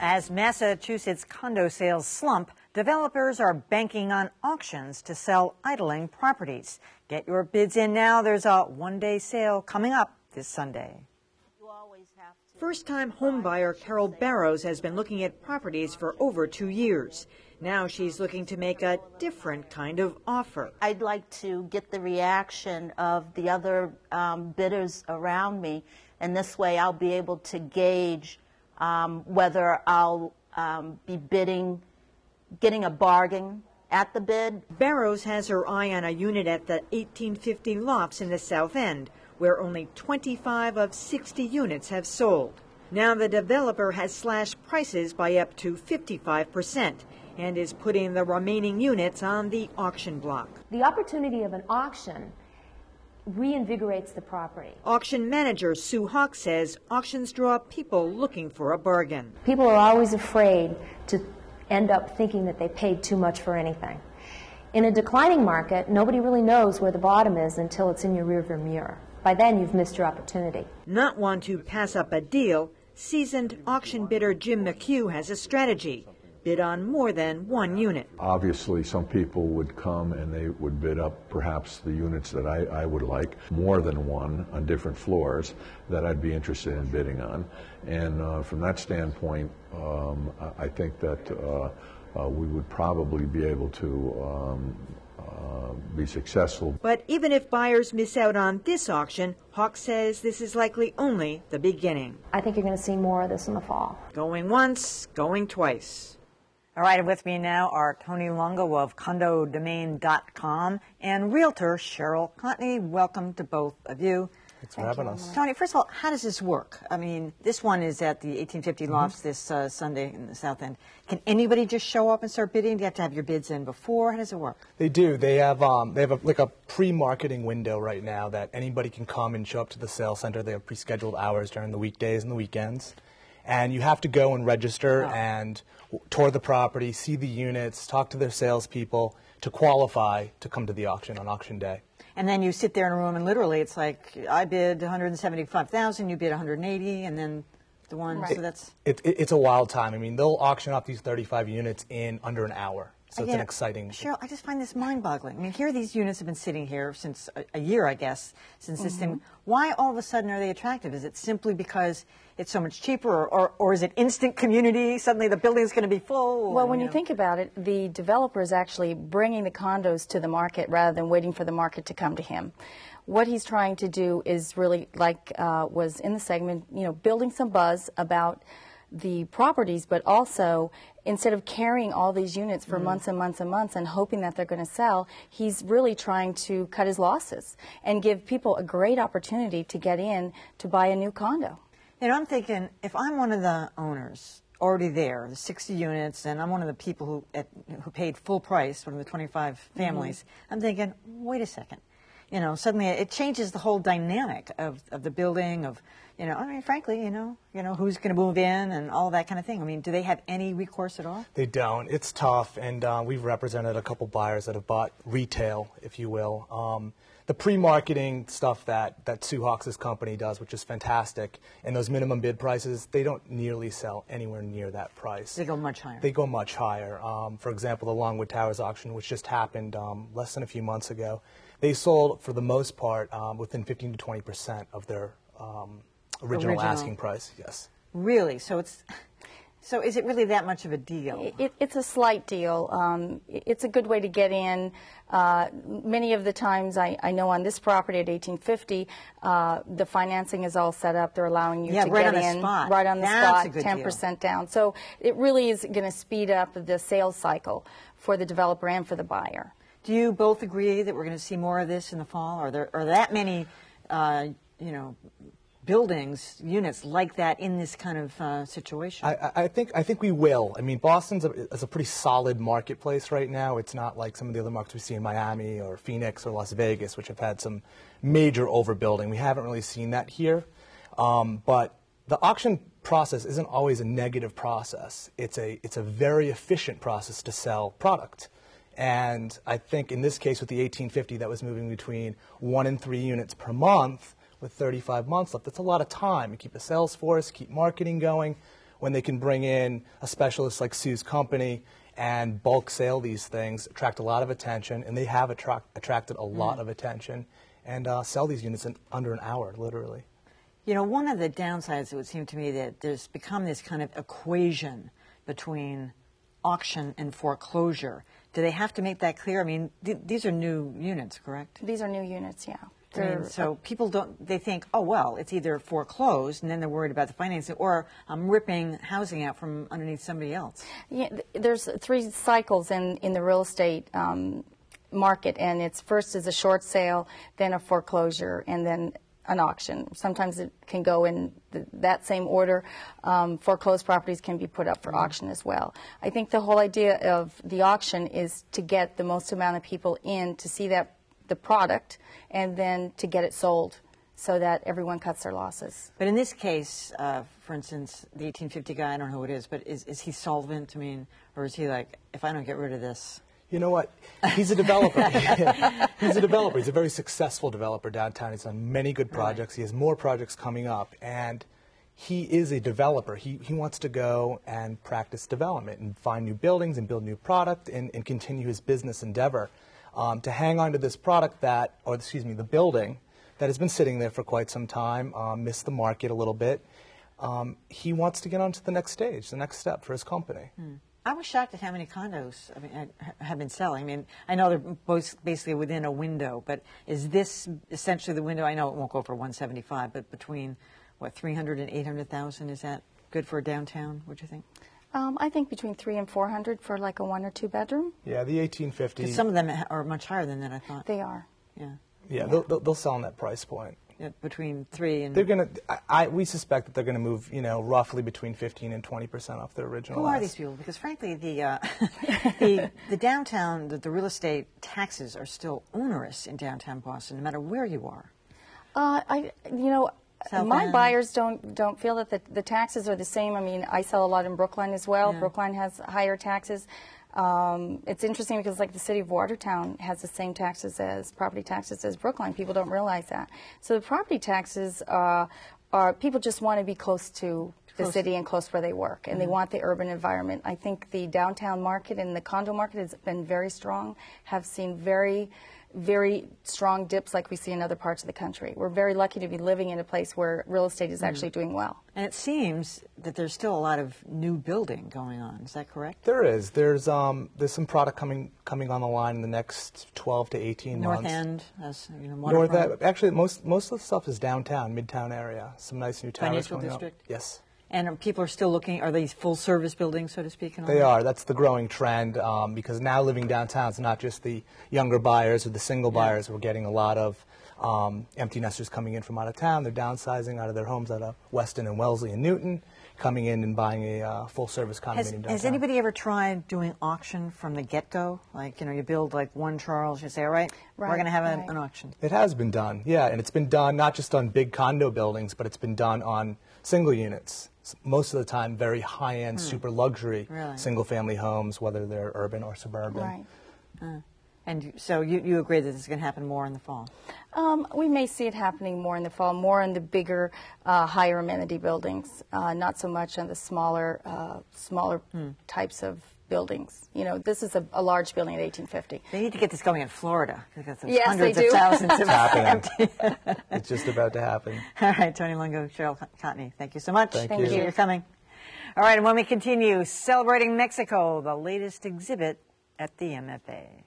As Massachusetts condo sales slump, developers are banking on auctions to sell idling properties. Get your bids in now. There's a one-day sale coming up this Sunday. First-time homebuyer Carol Barrows has been looking at properties for over 2 years. Now she's looking to make a different kind of offer. I'd like to get the reaction of the other bidders around me, and this way I'll be able to gauge whether I'll be bidding, getting a bargain at the bid. Barrows has her eye on a unit at the 1850 Lofts in the South End, where only 25 of 60 units have sold. Now the developer has slashed prices by up to 55% and is putting the remaining units on the auction block. The opportunity of an auction reinvigorates the property. Auction manager Sue Hawk says auctions draw people looking for a bargain. People are always afraid to end up thinking that they paid too much for anything. In a declining market, nobody really knows where the bottom is until it's in your rearview mirror. By then, you've missed your opportunity. Not one to pass up a deal, seasoned auction bidder Jim McHugh has a strategy. Bid on more than one unit. Obviously, some people would come and they would bid up perhaps the units that I would like, more than one on different floors that I'd be interested in bidding on. And from that standpoint, I think that we would probably be able to be successful. But even if buyers miss out on this auction, Hawk says this is likely only the beginning. I think you're going to see more of this in the fall. Going once, going twice. All right, and with me now are Tony Longo of CondoDomain.com and realtor Cheryl Contney. Welcome to both of you. Thanks for having us. Tony, first of all, how does this work? I mean, this one is at the 1850 Lofts this Sunday in the South End. Can anybody just show up and start bidding? Do you have to have your bids in before? How does it work? They do. They have like a pre-marketing window right now that anybody can come and show up to the sales center. They have pre-scheduled hours during the weekdays and the weekends. And you have to go and register and tour the property, see the units, talk to their salespeople to qualify to come to the auction on auction day. And then you sit there in a room and literally it's like, I bid 175,000, you bid 180, and then the one, right. So that's... It's a wild time. I mean, they'll auction off these 35 units in under an hour. So it's an exciting... Cheryl, I just find this mind-boggling. I mean, here these units have been sitting here since a year, I guess, since this thing. Why all of a sudden are they attractive? Is it simply because it's so much cheaper, or is it instant community? Suddenly the building's going to be full? Well, when you think about it, the developer is actually bringing the condos to the market rather than waiting for the market to come to him. What he's trying to do is really, like was in the segment, building some buzz about the properties, but also instead of carrying all these units for months and months and months and hoping that they're going to sell, he's really trying to cut his losses and give people a great opportunity to get in to buy a new condo. I'm thinking, if I'm one of the owners already there, the 60 units, and I'm one of the people who paid full price, one of the 25 families, I'm thinking, wait a second. Suddenly it changes the whole dynamic of the building, I mean, frankly, who's going to move in and all that kind of thing. I mean, do they have any recourse at all? They don't. It's tough, and we've represented a couple buyers that have bought retail, if you will. The pre-marketing stuff that Sue Hawks' company does, which is fantastic, and those minimum bid prices, they don't nearly sell anywhere near that price. They go much higher. They go much higher. For example, the Longwood Towers auction, which just happened less than a few months ago, they sold, for the most part, within 15 to 20% of their original asking price. Yes. Really? So is it really that much of a deal? It's a slight deal. It's a good way to get in. Many of the times, I know on this property at 1850, the financing is all set up. They're allowing you to get in right on the spot, 10% down. So it really is going to speed up the sales cycle for the developer and for the buyer. Do you both agree that we're going to see more of this in the fall? Are there that many, buildings, units like that in this kind of situation? I think we will. I mean, Boston's is a pretty solid marketplace right now. It's not like some of the other markets we see in Miami or Phoenix or Las Vegas, which have had some major overbuilding. We haven't really seen that here. But the auction process isn't always a negative process. It's a very efficient process to sell product. And I think in this case with the 1850, that was moving between 1 and 3 units per month with 35 months left. That's a lot of time. You keep a sales force, keep marketing going. when they can bring in a specialist like Sue's company and bulk sale these things, attract a lot of attention, and they have attracted a lot of attention, and sell these units in under an hour, literally. You know, one of the downsides, it would seem to me, that there's become this kind of equation between auction and foreclosure. Do they have to make that clear? I mean, these are new units, correct? These are new units, yeah. I mean, so people they think, oh, well, it's either foreclosed, and then they're worried about the financing, or I'm ripping housing out from underneath somebody else. Yeah, there's 3 cycles in the real estate market, and it's first is a short sale, then a foreclosure, and then an auction. Sometimes it can go in that same order. Foreclosed properties can be put up for auction as well. I think the whole idea of the auction is to get the most amount of people in to see the product, and then to get it sold so that everyone cuts their losses. But in this case, for instance, the 1850 guy, I don't know who it is, but is he solvent? I mean, or is he like, if I don't get rid of this? You know what? He's a developer. He's a developer. He's a very successful developer downtown. He's done many good projects. He has more projects coming up, and he is a developer. He wants to go and practice development and find new buildings and build new product and continue his business endeavor. To hang on to this product the building that has been sitting there for quite some time, missed the market a little bit. He wants to get on to the next stage, the next step for his company. I was shocked at how many condos have been selling. I mean, I know they're both basically within a window, but is this essentially the window? I know it won't go for 175, but between, what, 300 and 800,000, is that good for a downtown, would you think? I think between 300 and 400 for like a 1 or 2 bedroom. Yeah, the 1850. Some of them are much higher than that, I thought. They are. Yeah. Yeah, they'll sell in that price point. Yeah, between 3 and... They're going to, we suspect that they're going to move, roughly between 15 and 20% off their original. Who are these people? Because frankly, the downtown, the real estate taxes are still onerous in downtown Boston, no matter where you are. My buyers don't feel that the taxes are the same. I mean, I sell a lot in Brookline as well. Yeah. Brookline has higher taxes. It's interesting because, like, the city of Watertown has the same property taxes as Brookline. People don't realize that. So the property taxes are people just want to be close to the city and close where they work, and they want the urban environment. I think the downtown market and the condo market has been very strong, have seen very strong dips like we see in other parts of the country. We're very lucky to be living in a place where real estate is actually doing well. And it seems that there's still a lot of new building going on. Is that correct? There is. There's some product coming on the line in the next 12 to 18 months. North End, North End. Actually, most of the stuff is downtown, Midtown area. Some nice new towers Financial coming district? up. Yes. And people are still looking, are these full-service buildings, so to speak? They are. That's the growing trend because now living downtown is not just the younger buyers or the single buyers. We're getting a lot of empty nesters coming in from out of town. They're downsizing out of their homes out of Weston and Wellesley and Newton, coming in and buying a full-service condominium downtown. Has anybody ever tried doing auction from the get-go? Like, you build like one Charles, you say, all right, we're going to have an auction. It has been done, yeah, and it's been done not just on big condo buildings, but it's been done on single units. Most of the time, very high-end, super luxury single-family homes, whether they're urban or suburban. Right. And so you agree that this is going to happen more in the fall? We may see it happening more in the fall, more in the bigger, higher amenity buildings, not so much on the smaller types of buildings. This is a large building at 1850. They need to get this going in Florida. Yes, hundreds they do. Of thousands of empty. It's just about to happen. All right, Tony Lungo, Cheryl Cotney, thank you so much. Thank you. Appreciate your coming. All right, and when we continue, celebrating Mexico, the latest exhibit at the MFA.